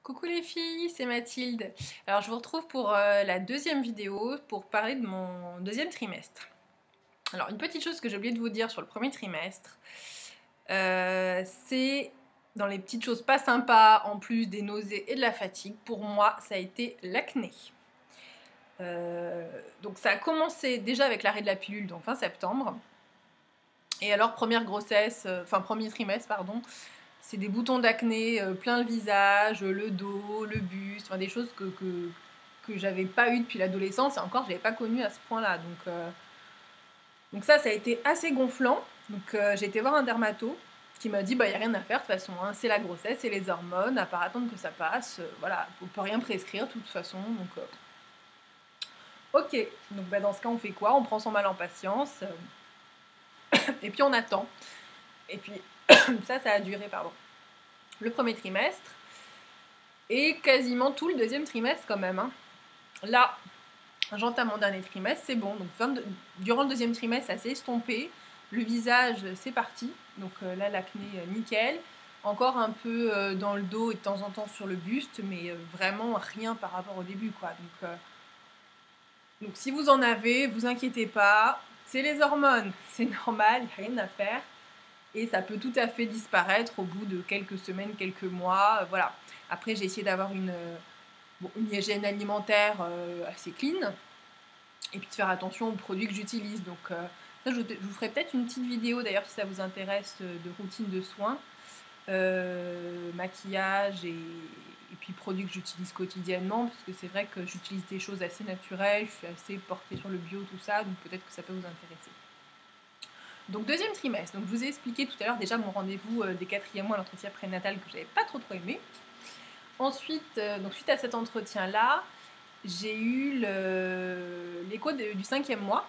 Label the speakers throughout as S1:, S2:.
S1: Coucou les filles, c'est Mathilde. Alors je vous retrouve pour la deuxième vidéo pour parler de mon deuxième trimestre. Alors une petite chose que j'ai oublié de vous dire sur le premier trimestre, c'est dans les petites choses pas sympas, en plus des nausées et de la fatigue, pour moi ça a été l'acné. Donc ça a commencé déjà avec l'arrêt de la pilule, donc fin septembre. Et alors première grossesse, premier trimestre pardon, c'est des boutons d'acné plein le visage, le dos, le buste, enfin des choses que j'avais pas eu depuis l'adolescence et encore je l'avais pas connu à ce point-là. Donc ça a été assez gonflant. Donc j'ai été voir un dermato qui m'a dit bah y a rien à faire de toute façon, hein, c'est la grossesse, c'est les hormones, à part attendre que ça passe, voilà, on peut rien prescrire de toute façon. Donc ok, donc bah, dans ce cas on fait quoi? On prend son mal en patience et puis on attend. Et puis ça a duré, pardon, le premier trimestre et quasiment tout le deuxième trimestre quand même. Hein. Là, j'entame mon dernier trimestre, c'est bon. Donc durant le deuxième trimestre, ça s'est estompé. Le visage, c'est parti. Donc là, l'acné, nickel. Encore un peu dans le dos et de temps en temps sur le buste, mais vraiment rien par rapport au début, quoi. Donc si vous en avez, vous inquiétez pas. C'est les hormones, c'est normal, il n'y a rien à faire. Et ça peut tout à fait disparaître au bout de quelques semaines, quelques mois, voilà. Après, j'ai essayé d'avoir une hygiène alimentaire assez clean, et puis de faire attention aux produits que j'utilise. Donc ça, je vous ferai peut-être une petite vidéo, d'ailleurs, si ça vous intéresse, de routine de soins, maquillage et puis produits que j'utilise quotidiennement, parce que c'est vrai que j'utilise des choses assez naturelles, je suis assez portée sur le bio, tout ça, donc peut-être que ça peut vous intéresser. Donc deuxième trimestre, donc je vous ai expliqué tout à l'heure déjà mon rendez-vous des 4e mois, l'entretien prénatal que j'avais pas trop aimé. Ensuite, donc suite à cet entretien-là, j'ai eu l'écho du 5e mois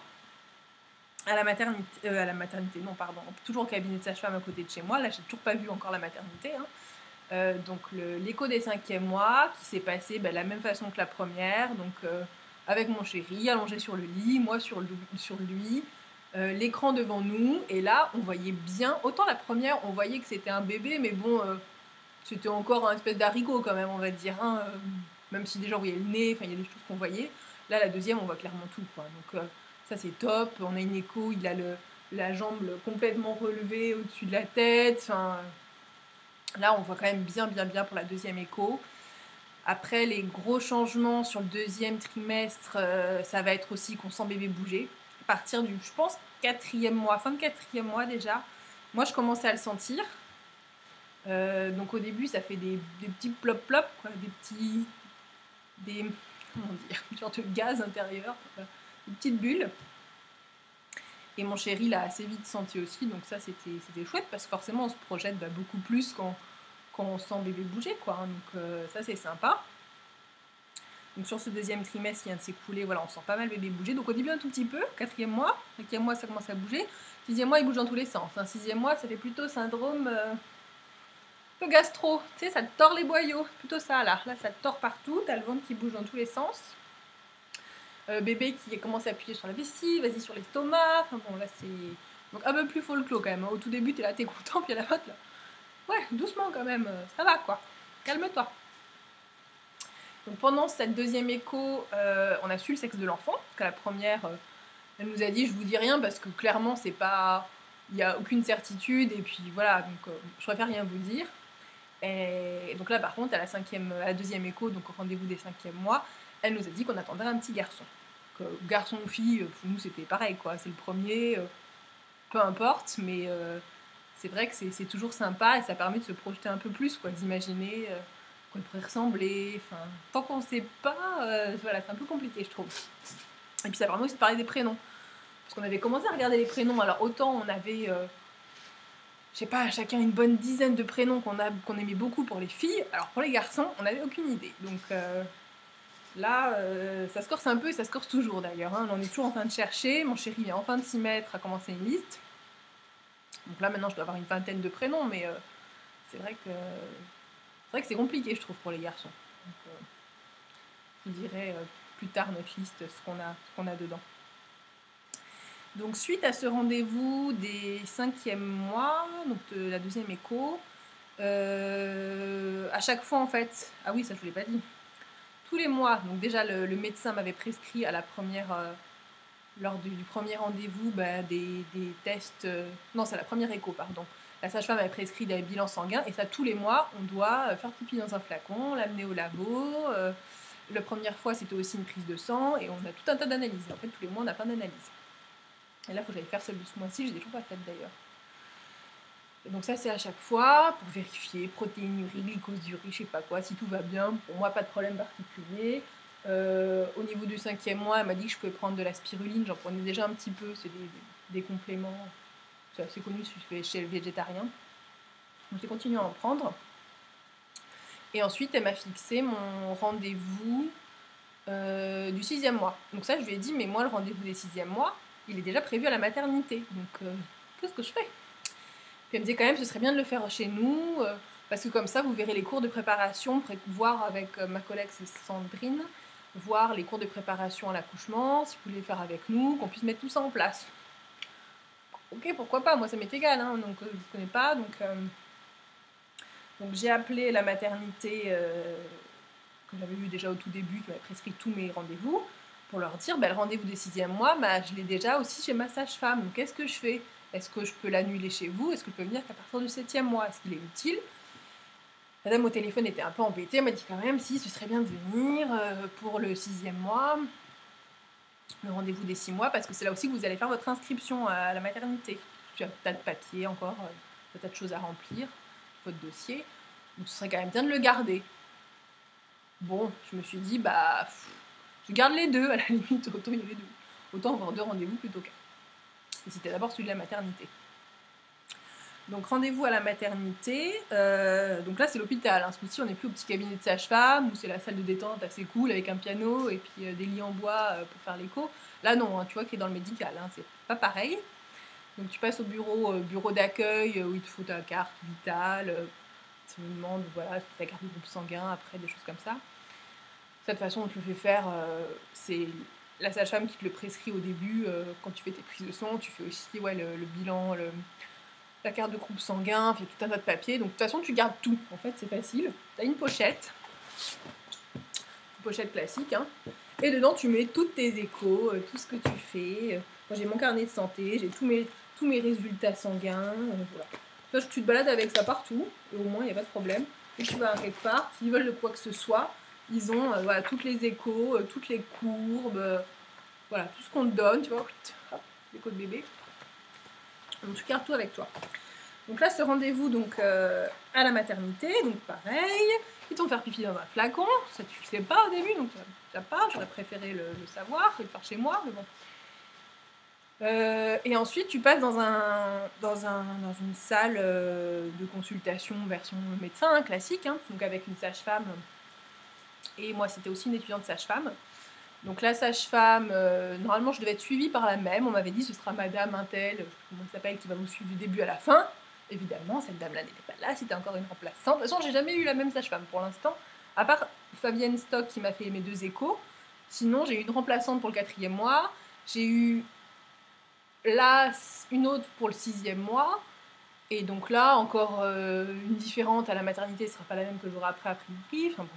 S1: à la maternité, non pardon, toujours au cabinet de sage-femme à côté de chez moi. Là, j'ai toujours pas vu encore la maternité. Hein. Donc l'écho des 5e mois qui s'est passé la même façon que la première, donc avec mon chéri allongé sur le lit, moi sur lui. L'écran devant nous, et là on voyait bien, autant la première on voyait que c'était un bébé, mais bon c'était encore un espèce d'haricot quand même, on va dire, hein, même si déjà on voyait le nez, enfin il y a des choses qu'on voyait. Là la deuxième on voit clairement tout, quoi. Donc ça c'est top, on a une écho, il a la jambe complètement relevée au-dessus de la tête, enfin là on voit quand même bien pour la deuxième écho. Après les gros changements sur le deuxième trimestre, ça va être aussi qu'on sent bébé bouger. À partir du, je pense, 4e mois, fin de 4e mois déjà, moi je commençais à le sentir. Donc au début ça fait des petits plop-plop, quoi, comment dire, une sorte de gaz intérieur, des petites bulles. Et mon chéri l'a assez vite senti aussi, donc ça c'était chouette, parce que forcément on se projette beaucoup plus quand on sent bébé bouger, quoi. Hein, donc ça c'est sympa. Donc sur ce deuxième trimestre qui vient de s'écouler, voilà, on sent pas mal bébé bouger. Donc au début un tout petit peu, 4e mois, 5e mois ça commence à bouger, 6e mois il bouge dans tous les sens. 6e mois ça fait plutôt syndrome un peu gastro, tu sais, ça te tord les boyaux, plutôt ça là. Là ça te tord partout, t'as le ventre qui bouge dans tous les sens. Bébé qui commence à appuyer sur la vessie, vas-y sur l'estomac, enfin bon là c'est... Donc un peu plus folklore quand même, au tout début t'es là, t'es content, puis à la fin là, ouais, doucement quand même, ça va quoi, calme-toi. Donc pendant cette deuxième écho, on a su le sexe de l'enfant, parce qu'à la première, elle nous a dit je vous dis rien parce que clairement c'est pas, il n'y a aucune certitude, et puis voilà, donc je préfère rien vous dire. Et donc là par contre à la deuxième écho, donc au rendez-vous des 5e mois, elle nous a dit qu'on attendrait un petit garçon. Garçon ou fille, pour nous c'était pareil quoi, c'est le premier, peu importe, mais c'est vrai que c'est toujours sympa et ça permet de se projeter un peu plus, quoi, d'imaginer qu'on pourrait ressembler, enfin, tant qu'on ne sait pas, voilà, c'est un peu compliqué je trouve. Et puis ça permet aussi de parler des prénoms, parce qu'on avait commencé à regarder les prénoms, alors autant on avait, je sais pas, chacun une bonne dizaine de prénoms qu'on aimait beaucoup pour les filles, alors pour les garçons, on n'avait aucune idée, donc là, ça se corse un peu et ça se corse toujours d'ailleurs, hein. On est toujours en train de chercher, mon chéri vient enfin de s'y mettre à commencer une liste. Donc là maintenant je dois avoir une vingtaine de prénoms, mais c'est vrai que c'est compliqué je trouve pour les garçons. Donc je vous dirai plus tard notre liste, ce qu'on a dedans. Donc suite à ce rendez-vous des 5e mois, donc de la deuxième écho, À chaque fois, en fait... Ah oui, ça je vous l'ai pas dit. Tous les mois, donc déjà le médecin m'avait prescrit à la première... lors du premier rendez-vous, des tests... non, c'est la première écho, pardon. La sage-femme avait prescrit des bilans sanguins, et ça, tous les mois, on doit faire pipi dans un flacon, l'amener au labo. La première fois, c'était aussi une prise de sang, et on a tout un tas d'analyses. En fait, tous les mois, on a plein d'analyses. Et là, il faut que j'aille faire celle de ce mois-ci, je l'ai toujours pas faite d'ailleurs. Donc ça, c'est à chaque fois pour vérifier protéinurie, glycosurie, je sais pas quoi, si tout va bien. Pour moi, pas de problème particulier. Au niveau du 5e mois, elle m'a dit que je pouvais prendre de la spiruline. J'en prenais déjà un petit peu, c'est des compléments. C'est assez connu chez le végétarien. Donc j'ai continué à en prendre. Et ensuite, elle m'a fixé mon rendez-vous du 6e mois. Donc ça, je lui ai dit, mais moi, le rendez-vous des 6e mois, il est déjà prévu à la maternité. Donc, qu'est-ce que je fais? Puis elle me disait quand même, ce serait bien de le faire chez nous, parce que comme ça, vous verrez les cours de préparation, voir avec ma collègue, c'est Sandrine, voir les cours de préparation à l'accouchement, si vous voulez le faire avec nous, qu'on puisse mettre tout ça en place. Ok, pourquoi pas, moi ça m'est égal, hein, donc je ne connais pas, donc j'ai appelé la maternité, que j'avais vu déjà au tout début, qui m'avait prescrit tous mes rendez-vous, pour leur dire, le rendez-vous des 6e mois, je l'ai déjà aussi chez ma sage-femme, donc qu'est-ce que je fais? Est-ce que je peux l'annuler chez vous? Est-ce que je peux venir qu'à partir du 7e mois? Est-ce qu'il est utile? Madame au téléphone était un peu embêtée, elle m'a dit quand même si ce serait bien de venir pour le 6e mois, le rendez-vous des 6 mois, parce que c'est là aussi que vous allez faire votre inscription à la maternité. Tu as un tas de papiers encore, un tas de choses à remplir, votre dossier, donc ce serait quand même bien de le garder. Bon, je me suis dit, je garde les deux, à la limite, autant il y a les deux. Autant avoir 2 rendez-vous plutôt qu'un. Et c'était d'abord celui de la maternité. Donc rendez-vous à la maternité, donc là c'est l'hôpital, hein. Ce coup-ci on n'est plus au petit cabinet de sage-femme, où c'est la salle de détente assez cool avec un piano et puis des lits en bois pour faire l'écho. Là non, hein, tu vois qu'il est dans le médical, hein, c'est pas pareil. Donc tu passes au bureau d'accueil où il te faut ta carte vitale, tu me demandes voilà, ta carte de groupe sanguin, après des choses comme ça. De toute façon on te le fait faire, c'est la sage-femme qui te le prescrit au début, quand tu fais tes prises de sang, tu fais aussi le bilan, la carte de groupe sanguin, puis tout un tas de papiers. Donc de toute façon, tu gardes tout. En fait, c'est facile. Tu as une pochette classique, hein, et dedans, tu mets toutes tes échos, tout ce que tu fais. Moi, j'ai mon carnet de santé, j'ai tous mes résultats sanguins. Voilà. Toi, tu te balades avec ça partout, et au moins, il n'y a pas de problème. Et tu vas quelque part, s'ils veulent de quoi que ce soit, ils ont voilà, toutes les échos, toutes les courbes, voilà, tout ce qu'on te donne, tu vois, hop, l'écho de bébé. Donc tu gardes tout avec toi. Donc là, ce rendez-vous à la maternité, donc pareil, ils t'ont faire pipi dans un flacon, ça tu le sais pas au début, donc tu n'as pas, j'aurais préféré le savoir, le faire chez moi, mais bon. Et ensuite, tu passes dans une salle de consultation version médecin, hein, classique, hein, donc avec une sage-femme, et moi c'était aussi une étudiante sage-femme. Donc la sage-femme, normalement je devais être suivie par la même, on m'avait dit ce sera madame Intel, je sais pas comment elle s'appelle, qui va vous suivre du début à la fin. Évidemment, cette dame-là n'était pas là, c'était encore une remplaçante. De toute façon, j'ai jamais eu la même sage-femme pour l'instant, à part Fabienne Stock qui m'a fait mes 2 échos. Sinon, j'ai eu une remplaçante pour le 4e mois, j'ai eu là une autre pour le 6e mois, et donc là, encore une différente à la maternité, ce sera pas la même que j'aurai après priori. Enfin bon.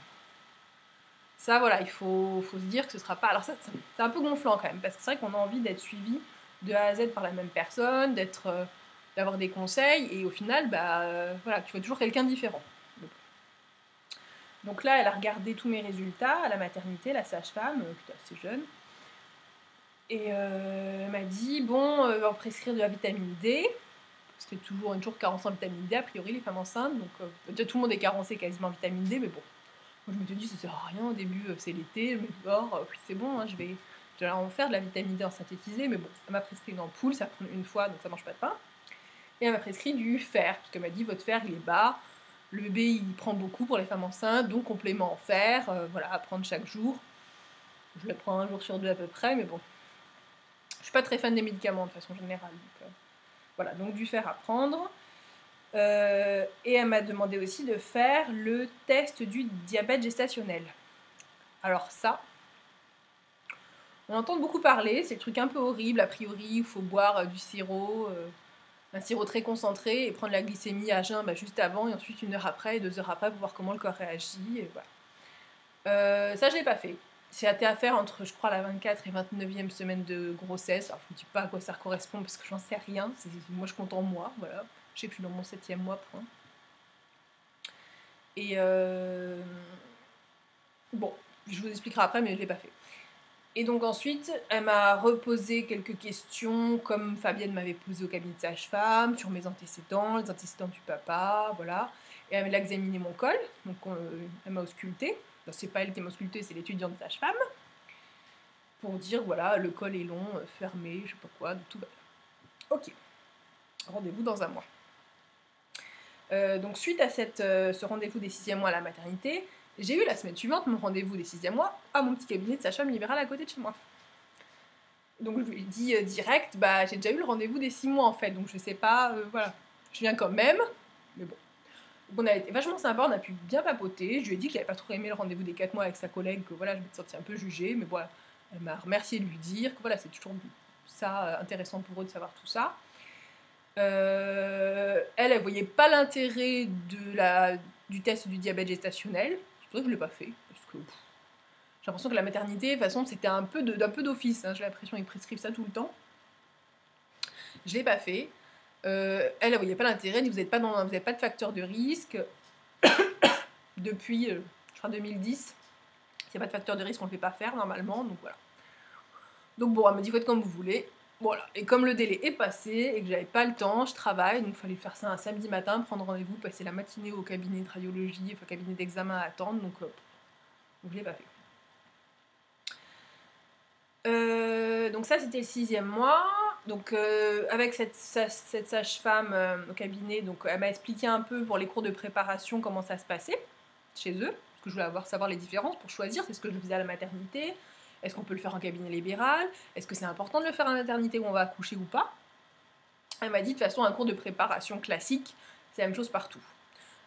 S1: Ça, voilà, il faut se dire que ce sera pas... Alors ça, c'est un peu gonflant quand même, parce que c'est vrai qu'on a envie d'être suivi de A à Z par la même personne, d'avoir des conseils, et au final, voilà, tu vois toujours quelqu'un de différent. Donc là, elle a regardé tous mes résultats à la maternité, la sage-femme, qui était assez jeune, et elle m'a dit, bon, on va prescrire de la vitamine D, parce qu'il y a toujours carence en vitamine D, a priori, les femmes enceintes, donc déjà tout le monde est carencé quasiment en vitamine D, mais bon. Moi, je me suis dit, ça sert à rien, au début, c'est l'été, je me dis, puis c'est bon, hein, je vais en faire de la vitamine D en synthétisé, mais bon, elle m'a prescrit une ampoule, ça prend une fois, donc ça mange pas de pain. Et elle m'a prescrit du fer, parce qu'elle m'a dit, votre fer, il est bas, le bébé, il prend beaucoup pour les femmes enceintes, donc complément en fer, voilà, à prendre chaque jour. Je le prends 1 jour sur 2 à peu près, mais bon. Je suis pas très fan des médicaments, de façon générale, donc voilà, donc du fer à prendre. Et elle m'a demandé aussi de faire le test du diabète gestationnel. Alors ça, on entend beaucoup parler, c'est le truc un peu horrible, a priori, il faut boire du sirop un sirop très concentré et prendre la glycémie à jeun juste avant et ensuite 1 heure après et 2 heures après pour voir comment le corps réagit. Et voilà. Ça, je l'ai pas fait. C'était à faire entre, je crois, la 24 et 29e semaine de grossesse. Alors, je vous dis pas à quoi ça correspond parce que j'en sais rien. Moi, je compte en mois, voilà. Je sais que je suis dans mon 7e mois, point. Et bon, je vous expliquerai après, mais je l'ai pas fait. Et donc ensuite, elle m'a reposé quelques questions, comme Fabienne m'avait posé au cabinet de sage-femme, sur mes antécédents, les antécédents du papa, voilà. Et elle m'a examiné mon col, donc elle m'a ausculté. C'est pas elle qui m'a ausculté, c'est l'étudiante sage-femme. Pour dire, voilà, le col est long, fermé, je sais pas quoi, donc tout va bien. Ok, rendez-vous dans un mois. Donc suite à ce rendez-vous des 6e mois à la maternité, j'ai eu la semaine suivante mon rendez-vous des 6e mois à mon petit cabinet de sage-femme libérale à côté de chez moi. Donc je lui ai dit direct, j'ai déjà eu le rendez-vous des 6 mois en fait, donc je sais pas, voilà. Je viens quand même, mais bon. Donc on a été vachement sympa, on a pu bien papoter. Je lui ai dit que j'avais pas trop aimé le rendez-vous des 4 mois avec sa collègue, que voilà, je m'étais sentie un peu jugée, mais voilà. Elle m'a remercié de lui dire que voilà, c'est toujours ça intéressant pour eux de savoir tout ça. Elle voyait pas l'intérêt du test du diabète gestationnel. C'est vrai que je l'ai pas fait, parce que j'ai l'impression que la maternité, de toute façon, c'était un peu d'office. Hein. J'ai l'impression qu'ils prescrivent ça tout le temps. Je l'ai pas fait. Elle voyait pas l'intérêt. Vous n'avez pas de facteur de risque. Depuis, je crois, 2010. S'il n'y a pas de facteur de risque, on ne le fait pas faire normalement. Donc voilà. Donc bon, elle m'a dit faites comme vous voulez. Voilà. Et comme le délai est passé et que j'avais pas le temps, je travaille, donc il fallait faire ça un samedi matin, prendre rendez-vous, passer la matinée au cabinet de radiologie, enfin cabinet d'examen à attendre. Donc je l'ai pas fait. Donc ça c'était le 6e mois. Donc avec cette sage-femme au cabinet, donc elle m'a expliqué un peu pour les cours de préparation comment ça se passait chez eux, parce que je voulais savoir les différences pour choisir, c'est ce que je faisais à la maternité, est-ce qu'on peut le faire en cabinet libéral, est-ce que c'est important de le faire à la maternité où on va accoucher ou pas. Elle m'a dit de toute façon un cours de préparation classique, c'est la même chose partout.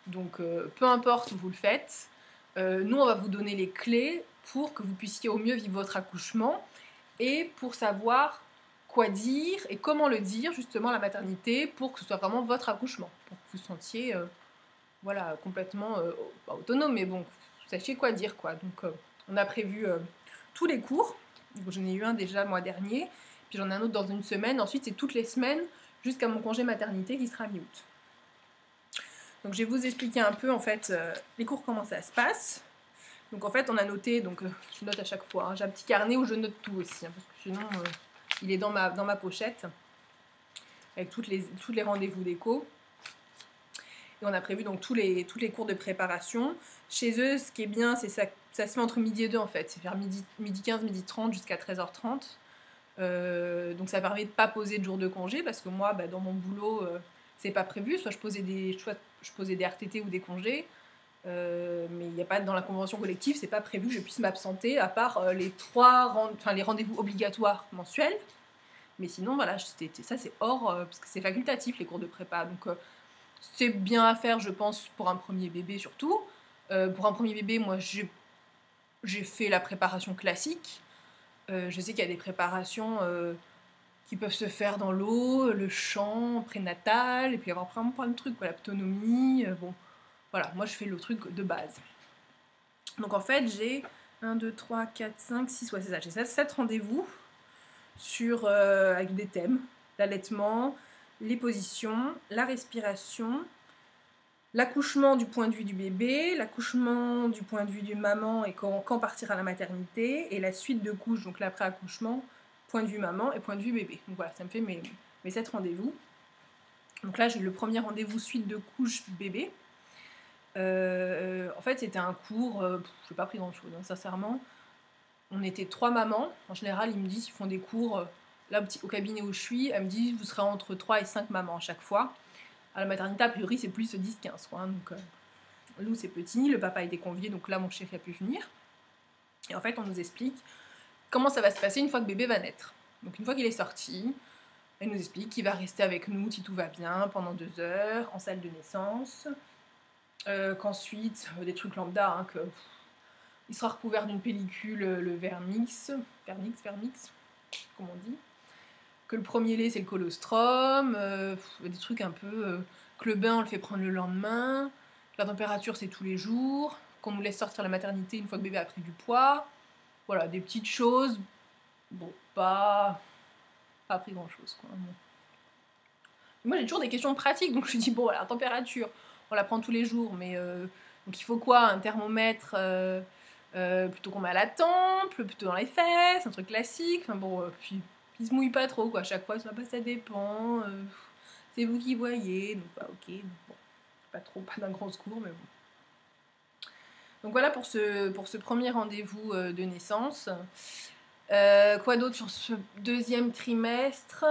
S1: Donc peu importe où vous le faites, nous on va vous donner les clés pour que vous puissiez au mieux vivre votre accouchement et pour savoir quoi dire et comment le dire justement à la maternité pour que ce soit vraiment votre accouchement, pour que vous vous sentiez voilà, complètement pas autonome, mais bon, vous sachiez quoi dire quoi. Donc on a prévu tous les cours. J'en ai eu un déjà le mois dernier, puis j'en ai un autre dans une semaine. Ensuite c'est toutes les semaines jusqu'à mon congé maternité qui sera mi-août. Donc je vais vous expliquer un peu en fait les cours comment ça se passe. Donc en fait on a noté, donc je note à chaque fois, hein. J'ai un petit carnet où je note tout aussi, hein, parce que sinon il est dans ma pochette avec tous les rendez-vous d'écho. Et on a prévu donc tous les cours de préparation. Chez eux, ce qui est bien, c'est ça se fait entre midi et 2 en fait. C'est vers midi 15, midi 30 jusqu'à 13h30. Donc ça permet de ne pas poser de jour de congé parce que moi, dans mon boulot, c'est pas prévu. Soit je posais des RTT ou des congés. Mais il n'y a pas dans la convention collective, c'est pas prévu que je puisse m'absenter à part les rendez-vous obligatoires mensuels. Mais sinon, voilà, ça c'est hors, parce que c'est facultatif les cours de prépa. Donc c'est bien à faire, je pense, pour un premier bébé surtout. Pour un premier bébé, moi j'ai fait la préparation classique. Je sais qu'il y a des préparations qui peuvent se faire dans l'eau, le chant prénatal, et puis avoir vraiment plein de trucs, l'autonomie. Bon, voilà, moi je fais le truc de base. Donc en fait, j'ai 1, 2, 3, 4, 5, 6, ouais, c'est ça, j'ai 7 rendez-vous avec des thèmes, l'allaitement, les positions, la respiration, l'accouchement du point de vue du bébé, l'accouchement du point de vue du maman et quand partir à la maternité, et la suite de couches, donc l'après-accouchement, point de vue maman et point de vue bébé. Donc voilà, ça me fait mes 7 rendez-vous. Donc là, j'ai le premier rendez-vous suite de couches bébé. En fait, c'était un cours, je n'ai pas pris grand-chose, hein, sincèrement. On était 3 mamans. En général, ils me disent qu'ils font des cours. Là, au cabinet où je suis, elle me dit vous serez entre 3 et 5 mamans à chaque fois. À la maternité, a priori, c'est plus 10-15. Hein, donc, nous, c'est petit. Le papa était convié, donc là, mon chéri a pu venir. Et en fait, on nous explique comment ça va se passer une fois que bébé va naître. Donc, une fois qu'il est sorti, elle nous explique qu'il va rester avec nous si tout va bien pendant 2 heures en salle de naissance. Qu'ensuite, des trucs lambda, hein, il sera recouvert d'une pellicule, le vernix, comme on dit. que le premier lait c'est le colostrum, des trucs un peu... que le bain on le fait prendre le lendemain, la température c'est tous les jours, qu'on nous laisse sortir la maternité une fois que bébé a pris du poids. Voilà, des petites choses, bon, pas appris grand chose quoi. Bon. Moi j'ai toujours des questions pratiques, donc je me dis bon, voilà, la température, on la prend tous les jours, mais donc il faut quoi? Un thermomètre plutôt qu'on met à la tempe, plutôt dans les fesses, un truc classique, enfin bon, puis il se mouille pas trop quoi, à chaque fois, ça dépend, c'est vous qui voyez, donc bah ok, donc, bon, pas d'un grand secours, mais bon. Donc voilà pour ce premier rendez-vous de naissance. Quoi d'autre sur ce deuxième trimestre?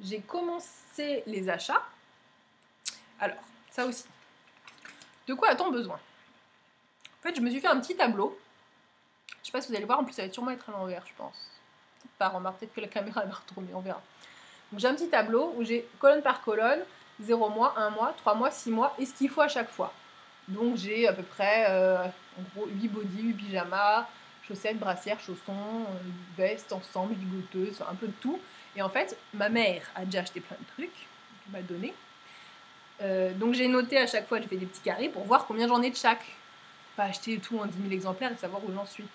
S1: J'ai commencé les achats. Alors, ça aussi. De quoi a-t-on besoin? En fait, je me suis fait un petit tableau. Je sais pas si vous allez voir, en plus ça va sûrement être à l'envers, je pense. Pas remarquer, peut-être que la caméra va retourner, on verra. Donc j'ai un petit tableau où j'ai colonne par colonne, 0 mois, 1 mois, 3 mois, 6 mois, et ce qu'il faut à chaque fois. Donc j'ai à peu près, en gros, 8 bodys, 8 pyjamas, chaussettes, brassières, chaussons, vestes, ensemble, ligoteuses, un peu de tout. Et en fait, ma mère a déjà acheté plein de trucs, elle m'a donné. Donc j'ai noté à chaque fois, j'ai fait des petits carrés pour voir combien j'en ai de chaque. Pas acheter tout en 10 000 exemplaires et savoir où j'en suis.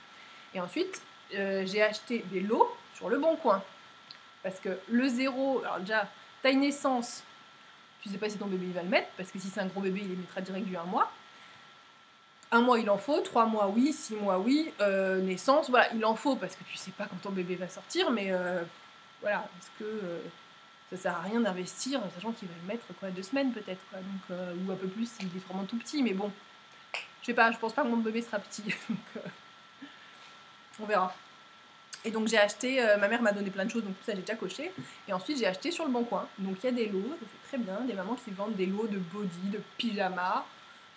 S1: Et ensuite, j'ai acheté des lots sur Le Bon Coin. Parce que le 0, alors déjà, taille naissance, tu sais pas si ton bébé il va le mettre, parce que si c'est un gros bébé, il les mettra direct du 1 mois. 1 mois il en faut, 3 mois oui, 6 mois oui, naissance, voilà, il en faut, parce que tu sais pas quand ton bébé va sortir, mais voilà, parce que ça sert à rien d'investir, sachant qu'il va le mettre quoi, 2 semaines peut-être, quoi, donc, ou un peu plus s'il est vraiment tout petit, mais bon, je sais pas, je pense pas que mon bébé sera petit, donc on verra. Et donc j'ai acheté, ma mère m'a donné plein de choses, donc tout ça j'ai déjà coché. Et ensuite j'ai acheté sur Le Bon Coin. Donc il y a des lots, c'est très bien, des mamans qui vendent des lots de body, de pyjama,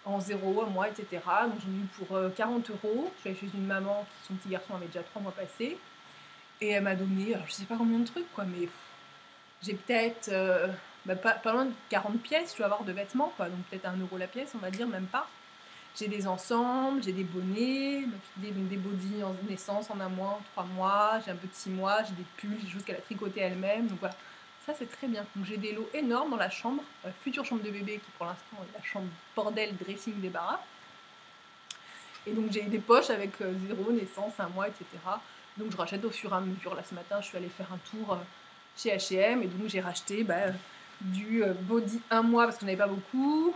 S1: en 0, 1 mois, etc. Donc j'en ai eu pour 40 €. Je suis allée chez une maman, son petit garçon avait déjà 3 mois passés. Et elle m'a donné, alors je sais pas combien de trucs quoi, mais j'ai peut-être pas loin de 40 pièces, je dois avoir de vêtements quoi, donc peut-être 1 € la pièce, on va dire, même pas. J'ai des ensembles, j'ai des bonnets, donc des bodys en naissance en 1 mois, en 3 mois, j'ai un peu de 6 mois, j'ai des pulls, j'ai des choses qu'elle a tricotées elle-même, donc voilà. Ça c'est très bien. Donc j'ai des lots énormes dans la chambre, la future chambre de bébé qui pour l'instant est la chambre bordel, dressing, débarras. Et donc j'ai des poches avec 0, naissance, 1 mois, etc. Donc je rachète au fur et à mesure. Là ce matin je suis allée faire un tour chez H&M et donc j'ai racheté du body 1 mois parce que j'en avais pas beaucoup.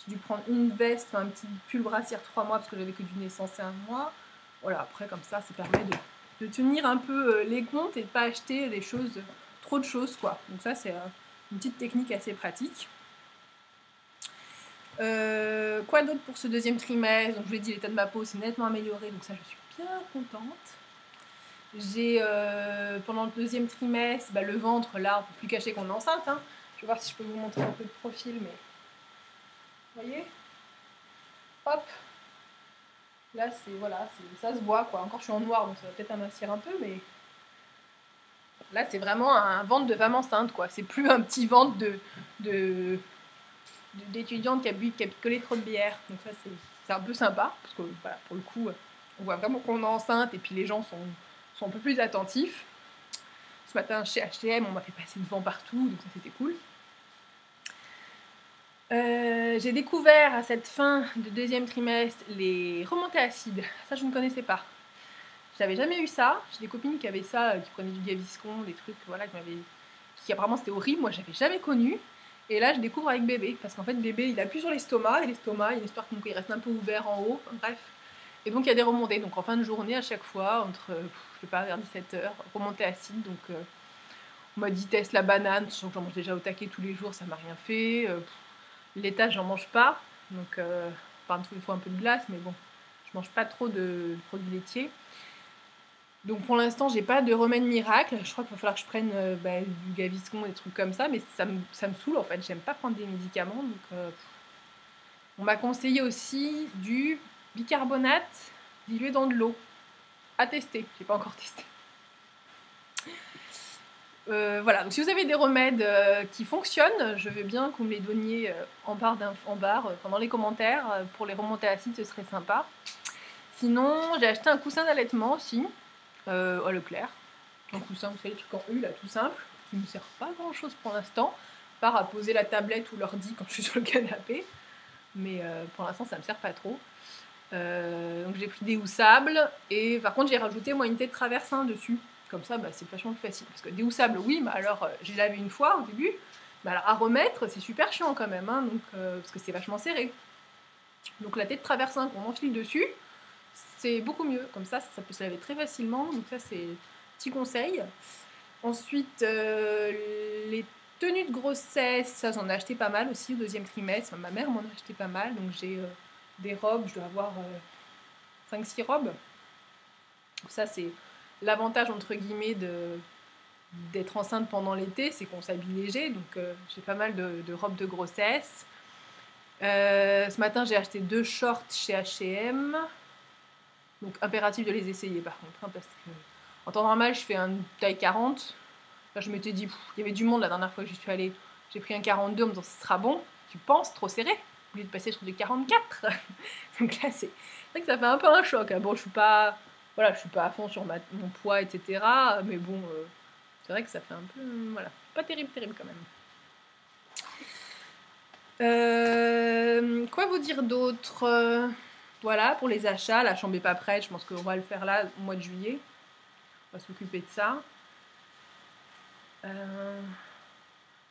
S1: J'ai dû prendre une veste, un petit pull brassière 3 mois parce que j'avais que du naissance et 1 mois. Voilà, après comme ça permet de tenir un peu les comptes et de pas acheter des choses, trop de choses quoi. Donc ça c'est une petite technique assez pratique. Quoi d'autre pour ce deuxième trimestre? Donc je vous l'ai dit, l'état de ma peau s'est nettement amélioré, donc ça je suis bien contente. J'ai pendant le deuxième trimestre, le ventre là, on peut plus cacher qu'on est enceinte. Hein. Je vais voir si je peux vous montrer un peu de profil, mais vous voyez, hop, là c'est voilà, ça se voit quoi. Encore je suis en noir donc ça va peut-être amincir un peu, mais là c'est vraiment un ventre de femme enceinte quoi. C'est plus un petit ventre d'étudiante qui a picolé trop de bière. Donc ça c'est un peu sympa parce que voilà, pour le coup on voit vraiment qu'on est enceinte et puis les gens sont un peu plus attentifs. Ce matin chez H&M on m'a fait passer devant partout donc ça c'était cool. J'ai découvert à cette fin de deuxième trimestre les remontées acides. Ça, je ne connaissais pas. J'avais jamais eu ça. J'ai des copines qui avaient ça, qui prenaient du Gaviscon, des trucs, voilà, qui apparemment c'était horrible. Moi, j'avais jamais connu. Et là, je découvre avec bébé. Parce qu'en fait, bébé, il appuie sur l'estomac. Et l'estomac, il y a une histoire qu'il reste un peu ouvert en haut. Bref. Et donc, il y a des remontées. Donc, en fin de journée, à chaque fois, entre, je sais pas, vers 17h, remontée acide. Donc, on m'a dit, teste la banane. Sachant que j'en mange déjà au taquet tous les jours, ça m'a rien fait. Laitage, j'en mange pas, donc il faut un peu de glace, mais bon, je mange pas trop de produits laitiers. Donc pour l'instant, j'ai pas de remède miracle. Je crois qu'il va falloir que je prenne du Gaviscon, des trucs comme ça, mais ça me saoule en fait. J'aime pas prendre des médicaments, donc on m'a conseillé aussi du bicarbonate dilué dans de l'eau. À tester, j'ai pas encore testé. Voilà, donc si vous avez des remèdes qui fonctionnent, je veux bien que vous me les donniez en barre dans les commentaires. Pour les remontées acides, ce serait sympa. Sinon, j'ai acheté un coussin d'allaitement aussi, à Leclerc. un coussin, vous savez, les trucs en U, là, tout simple, qui ne me sert pas grand chose pour l'instant, part à poser la tablette ou l'ordi quand je suis sur le canapé, mais pour l'instant ça me sert pas trop. Donc j'ai pris des houssables, et par contre j'ai rajouté moi une tête de traversin dessus, comme ça bah, c'est vachement plus facile, parce que des houssables oui, mais alors j'ai lavé une fois au début, mais alors à remettre c'est super chiant quand même, hein, donc, parce que c'est vachement serré. Donc la tête de traversin qu'on enfile dessus, c'est beaucoup mieux, comme ça peut se laver très facilement, donc ça c'est petit conseil. Ensuite, les tenues de grossesse, ça j'en ai acheté pas mal aussi au deuxième trimestre. Ma mère m'en a acheté pas mal, donc j'ai des robes, je dois avoir 5-6 robes. Donc ça c'est l'avantage entre guillemets d'être enceinte pendant l'été, c'est qu'on s'habille léger, donc j'ai pas mal de robes de grossesse. Ce matin j'ai acheté 2 shorts chez H&M, donc impératif de les essayer par contre, hein, parce que en temps normal je fais une taille 40. Là, je m'étais dit, il y avait du monde la dernière fois que j'y suis allée. J'ai pris un 42 en me disant, ce sera bon. Tu penses, trop serré, au lieu de passer sur du 44. Donc là, c'est vrai que ça fait un peu un choc. Bon, je suis pas à fond sur mon poids, etc. Mais bon, c'est vrai que ça fait un peu, voilà, pas terrible quand même. Quoi vous dire d'autre? Voilà, pour les achats, la chambre n'est pas prête. Je pense qu'on va le faire là, au mois de juillet. On va s'occuper de ça.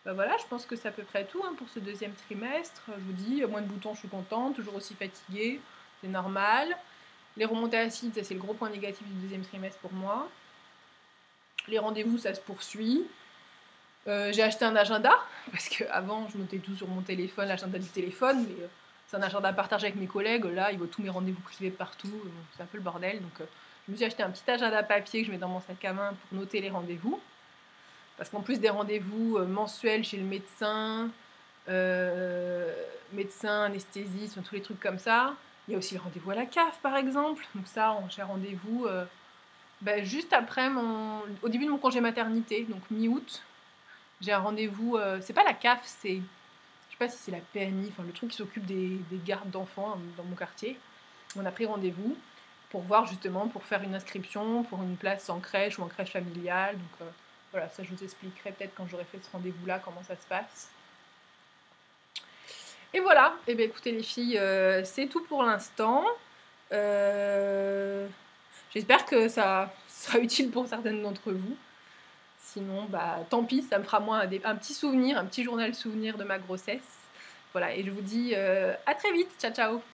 S1: Bah voilà, je pense que c'est à peu près tout hein, pour ce deuxième trimestre. Je vous dis, moins de boutons, je suis contente, toujours aussi fatiguée, c'est normal. Les remontées acides, ça c'est le gros point négatif du deuxième trimestre pour moi. Les rendez-vous, ça se poursuit. J'ai acheté un agenda, parce qu'avant je notais tout sur mon téléphone, l'agenda du téléphone, mais c'est un agenda partagé avec mes collègues, là il voit tous mes rendez-vous privés partout, c'est un peu le bordel. Donc je me suis acheté un petit agenda papier que je mets dans mon sac à main pour noter les rendez-vous. Parce qu'en plus des rendez-vous mensuels chez le médecin, anesthésiste, tous les trucs comme ça, il y a aussi le rendez-vous à la CAF par exemple. Donc ça, j'ai rendez-vous juste après au début de mon congé maternité, donc mi-août. J'ai un rendez-vous, c'est pas la CAF, je sais pas si c'est la PMI, enfin le truc qui s'occupe des gardes d'enfants dans mon quartier. On a pris rendez-vous pour voir justement, pour faire une inscription pour une place en crèche ou en crèche familiale. Donc voilà, ça je vous expliquerai peut-être quand j'aurai fait ce rendez-vous-là, comment ça se passe. Et voilà, et bien écoutez les filles, c'est tout pour l'instant. J'espère que ça sera utile pour certaines d'entre vous. Sinon, bah tant pis, ça me fera moi un petit souvenir, un petit journal souvenir de ma grossesse. Voilà, et je vous dis à très vite, ciao ciao.